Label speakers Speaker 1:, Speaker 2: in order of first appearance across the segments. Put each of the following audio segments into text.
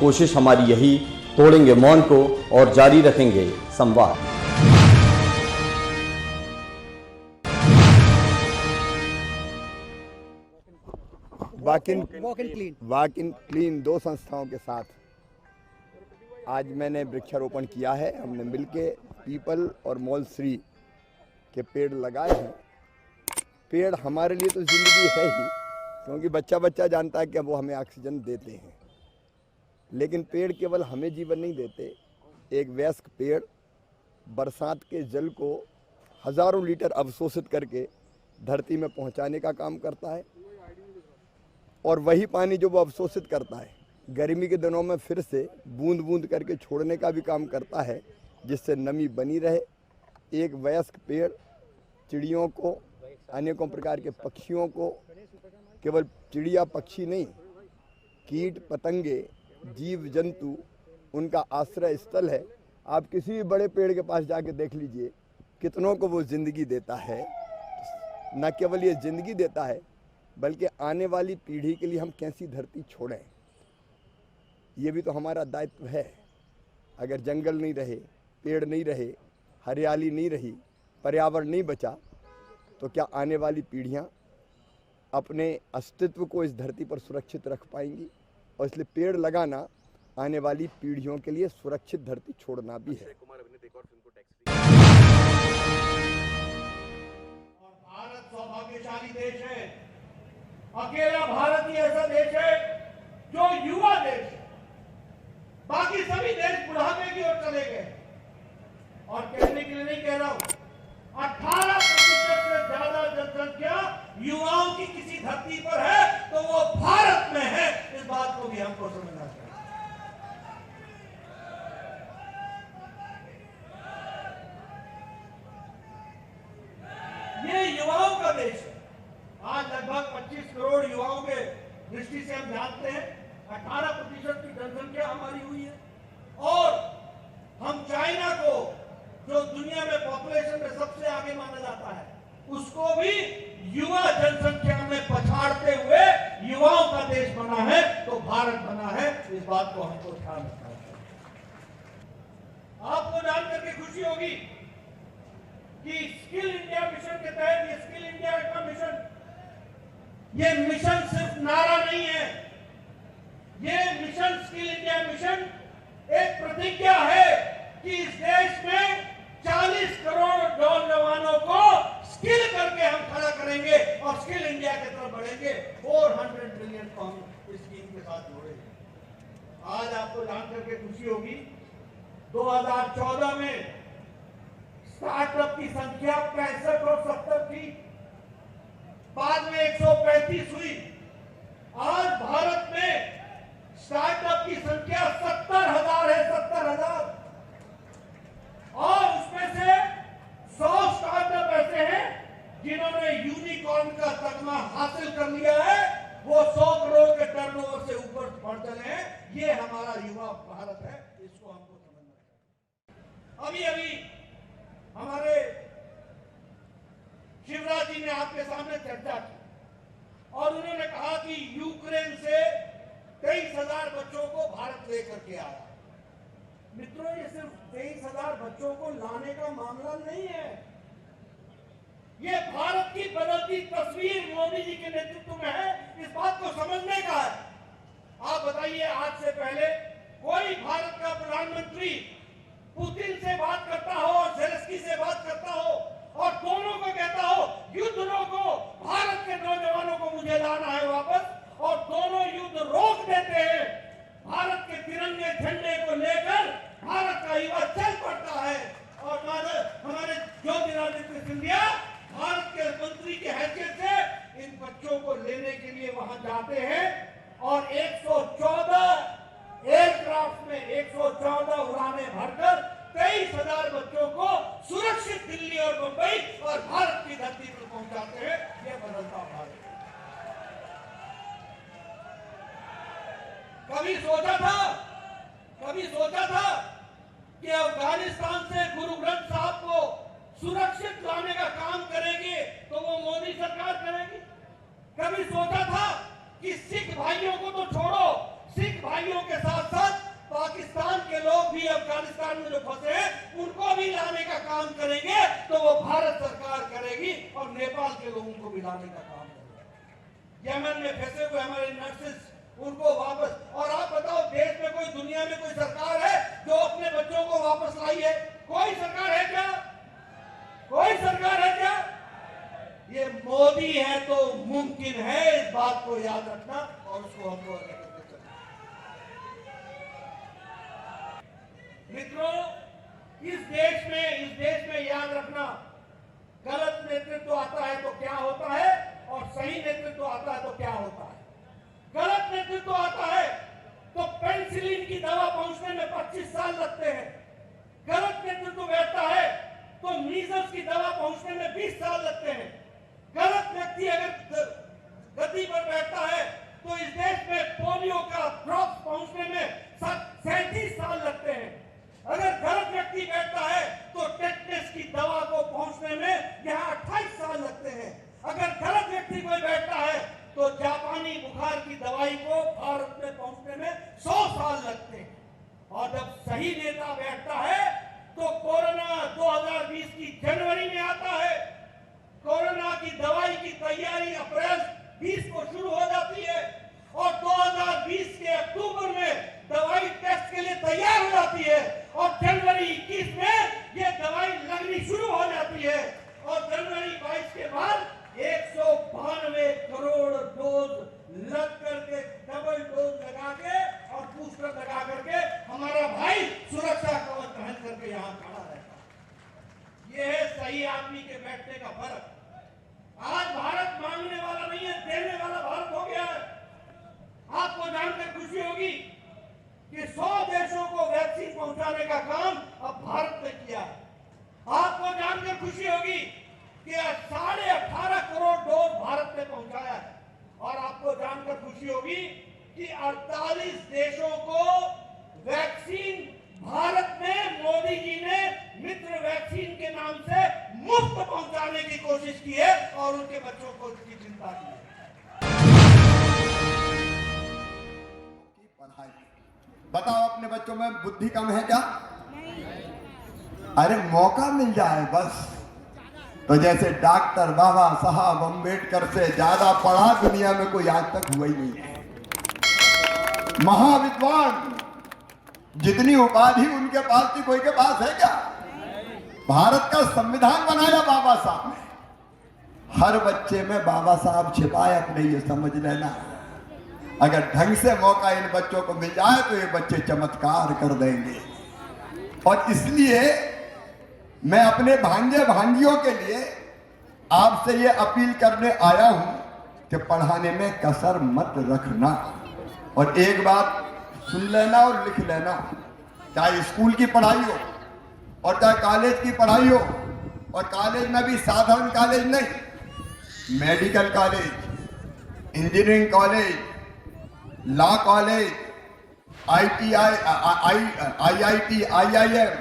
Speaker 1: कोशिश हमारी यही, तोड़ेंगे मौन को और जारी रखेंगे संवाद।
Speaker 2: वॉक इन क्लीन 2 संस्थाओं के साथ आज मैंने वृक्षारोपण किया है। हमने मिलके पीपल और मौलश्री के पेड़ लगाए हैं। पेड़ हमारे लिए तो ज़िंदगी है ही, क्योंकि बच्चा बच्चा जानता है कि वो हमें ऑक्सीजन देते हैं। लेकिन पेड़ केवल हमें जीवन नहीं देते। एक वयस्क पेड़ बरसात के जल को हज़ारों लीटर अवशोषित करके धरती में पहुंचाने का काम करता है, और वही पानी जो वो अवशोषित करता है गर्मी के दिनों में फिर से बूंद बूंद करके छोड़ने का भी काम करता है, जिससे नमी बनी रहे। एक वयस्क पेड़ चिड़ियों को, अनेकों प्रकार के पक्षियों को, केवल चिड़िया पक्षी नहीं, कीट पतंगे, जीव जंतु, उनका आश्रय स्थल है। आप किसी भी बड़े पेड़ के पास जाके देख लीजिए कितनों को वो ज़िंदगी देता है। न केवल ये ज़िंदगी देता है, बल्कि आने वाली पीढ़ी के लिए हम कैसी धरती छोड़ें, ये भी तो हमारा दायित्व है। अगर जंगल नहीं रहे, पेड़ नहीं रहे, हरियाली नहीं रही, पर्यावरण नहीं बचा, तो क्या आने वाली पीढ़ियां अपने अस्तित्व को इस धरती पर सुरक्षित रख पाएंगी? और इसलिए पेड़ लगाना आने वाली पीढ़ियों के लिए सुरक्षित धरती छोड़ना भी है।
Speaker 3: भारत सौभाग्यशाली देश है। अकेला भारत ही ऐसा देश है जो युवा देश है। बाकी सभी देश बुढ़ापे की ओर चले गए। और कहने के लिए नहीं कह रहा हूं, 18% से ज्यादा जनसंख्या युवाओं की किसी धरती पर है तो वो भारत में है। इस बात को भी हमको समझना चाहिए। ये युवाओं का देश है। आज लगभग 25 करोड़ युवाओं के दृष्टि से हम जानते हैं 18% की जनसंख्या हमारी हुई है। और हम चाइना को, जो दुनिया में पॉपुलेशन में सबसे आगे माना जाता है, उसको भी युवा जनसंख्या में पछाड़ते हुए युवाओं का देश बना है तो भारत बना है। इस बात को हमको ध्यान रखना चाहिए। आपको जानकर के खुशी होगी कि स्किल इंडिया मिशन के तहत, ये स्किल इंडिया का मिशन, ये मिशन सिर्फ नारा नहीं है। ये मिशन, स्किल इंडिया मिशन, एक प्रतिज्ञा है कि इस देश में 40 करोड़ नौजवानों को स्किल करके हम खड़ा करेंगे और स्किल इंडिया की तरफ बढ़ेंगे। 400 बिलियन को हम इस स्कीम के साथ जोड़ेंगे। आज आपको जानकर के खुशी होगी, 2014 में स्टार्टअप की संख्या 65 और 70 थी, बाद में 135 हुई। आज भारत में स्टार्टअप की संख्या 70,000 है, 70,000। और उसमें से 100 स्टार्टअप ऐसे हैं जिन्होंने यूनिकॉर्न का तगमा हासिल कर लिया है। वो 100 करोड़ के टर्नओवर से ऊपर बढ़ चले हैं। ये हमारा युवा भारत है, इसको हमको समझना चाहिए। अभी अभी हमारे शिवराज जी ने आपके सामने चर्चा की और उन्होंने कहा कि यूक्रेन से 23,000 बच्चों को भारत लेकर के आया। मित्रों, ये सिर्फ 23,000 बच्चों को लाने का मामला नहीं है। ये भारत की बदलती तस्वीर मोदी जी के नेतृत्व में है। इस बात को समझने का है। आप बताइए, आज से पहले कोई भारत का प्रधानमंत्री पुतिन से बात करता हो और ज़ेलेंस्की से बात करता हो और दोनों को कहता हो युद्ध रोको, भारत के नौजवानों को मुझे लाना है वापस, और दोनों युद्ध रोक देते हैं। भारत के तिरंगे झंडे को लेकर भारत का युवा चल पड़ता है। और हमारे ज्योतिरादित्य सिंधिया भारत के मंत्री की हैसियत से इन बच्चों को लेने के लिए वहां जाते हैं और 114 एयरक्राफ्ट में 114 उड़ानें भरकर 23,000 बच्चों को सुरक्षित दिल्ली और मुंबई और भारत की धरती पर पहुंचाते हैं। यह बदलता भारत। कभी सोचा था कि अफगानिस्तान से गुरु ग्रंथ साहब को सुरक्षित लाने का काम करेंगे तो वो मोदी सरकार करेगी? कभी सोचा था कि सिख भाइयों को तो छोड़ो, सिख भाइयों के साथ साथ कतार में जो फंसे हैं उनको भी लाने का काम करेंगे तो वो भारत सरकार करेगी और नेपाल के लोगों को भी लाने का काम करेगी। यमन में फंसे हुए हमारे नर्सेस उनको वापस, और आप बताओ देश में कोई, दुनिया में कोई सरकार है जो अपने बच्चों को वापस लाई है? कोई सरकार है क्या? कोई सरकार है क्या? ये मोदी है तो मुमकिन है, इस बात को याद रखना और उसको हमको लेकर चलना। मित्रों, इस देश में याद रखना, गलत नेतृत्व आता है तो क्या होता है और सही नेतृत्व आता है तो क्या होता है। गलत नेतृत्व आता है तो पेनिसिलिन की दवा पहुंचने में 25 साल लगते हैं। गलत नेतृत्व बैठता है तो मीजल्स की दवा पहुंचने में 20 साल लगते हैं। गलत व्यक्ति अगर गद्दी पर बैठता है तो इस देश में पोलियो का ड्रॉप्स पहुंचने में 37 साल लगते हैं। अगर गलत व्यक्ति बैठता है तो टेटनस की दवा को पहुंचने में यहाँ 28 साल लगते हैं। अगर गलत व्यक्ति कोई बैठता है तो जापानी बुखार की दवाई को भारत में पहुंचने में 100 साल लगते हैं। और जब सही नेता बैठता है तो कोरोना 2020 की जनवरी में आता है। कोरोना की दवाई की तैयारी अप्रैल 20 को शुरू हो जाती है और 2020 के अक्टूबर में दवाई टेस्ट के लिए तैयार हो जाती है और जनवरी 21 में ये दवाई लगनी शुरू हो जाती है और जनवरी 22 के बाद 192 करोड़ डोज लग करके, डबल डोज लगा के और बूस्टर लगा करके हमारा भाई सुरक्षा कवच पहन करके यहाँ खड़ा रहता है। ये है सही आदमी के बैठने का फर्क। आज भारत मांगने वाला नहीं है, देने वाला भारत हो गया है। आपको जानकर खुशी होगी कि 100 देशों को वैक्सीन पहुंचाने का काम अब भारत ने किया है। आपको जानकर खुशी होगी कि 18.5 करोड़ डोज भारत ने पहुंचाया है और आपको जानकर खुशी होगी कि 48 देशों को वैक्सीन भारत में मोदी जी ने मित्र वैक्सीन के नाम से मुफ्त पहुंचाने की कोशिश की है और उनके बच्चों को उसकी चिंता की है।
Speaker 2: बताओ अपने बच्चों में बुद्धि कम है क्या? अरे मौका मिल जाए बस। तो जैसे डॉक्टर बाबा साहब अम्बेडकर से ज्यादा पढ़ा दुनिया में कोई आज तक हुआ ही नहीं है। महाविद्वान, जितनी उपाधि उनके पास थी कोई के पास है क्या? भारत का संविधान बनाया बाबा साहब ने। हर बच्चे में बाबा साहब छिपाए अपने, ये समझ लेना। अगर ढंग से मौका इन बच्चों को मिल जाए तो ये बच्चे चमत्कार कर देंगे। और इसलिए मैं अपने भांजे भांजियों के लिए आपसे ये अपील करने आया हूं कि पढ़ाने में कसर मत रखना। और एक बात सुन लेना और लिख लेना, चाहे स्कूल की पढ़ाई हो और चाहे कॉलेज की पढ़ाई हो, और कॉलेज में भी साधारण कॉलेज नहीं, medical college, engineering college, law college, ITI, IIT, IIM।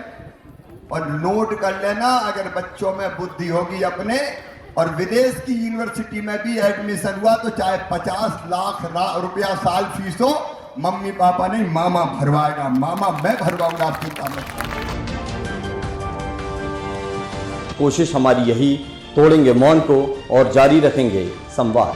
Speaker 2: और नोट कर लेना, अगर बच्चों में बुद्धि होगी अपने, और विदेश की यूनिवर्सिटी में भी एडमिशन हुआ तो चाहे 50 लाख रुपया साल फीस हो, मम्मी पापा नहीं मामा भरवाएगा। मामा मैं भरवाऊंगा, आपकी चिंता मत करो।
Speaker 1: कोशिश हमारी यही, तोड़ेंगे मौन को और जारी रखेंगे संवाद।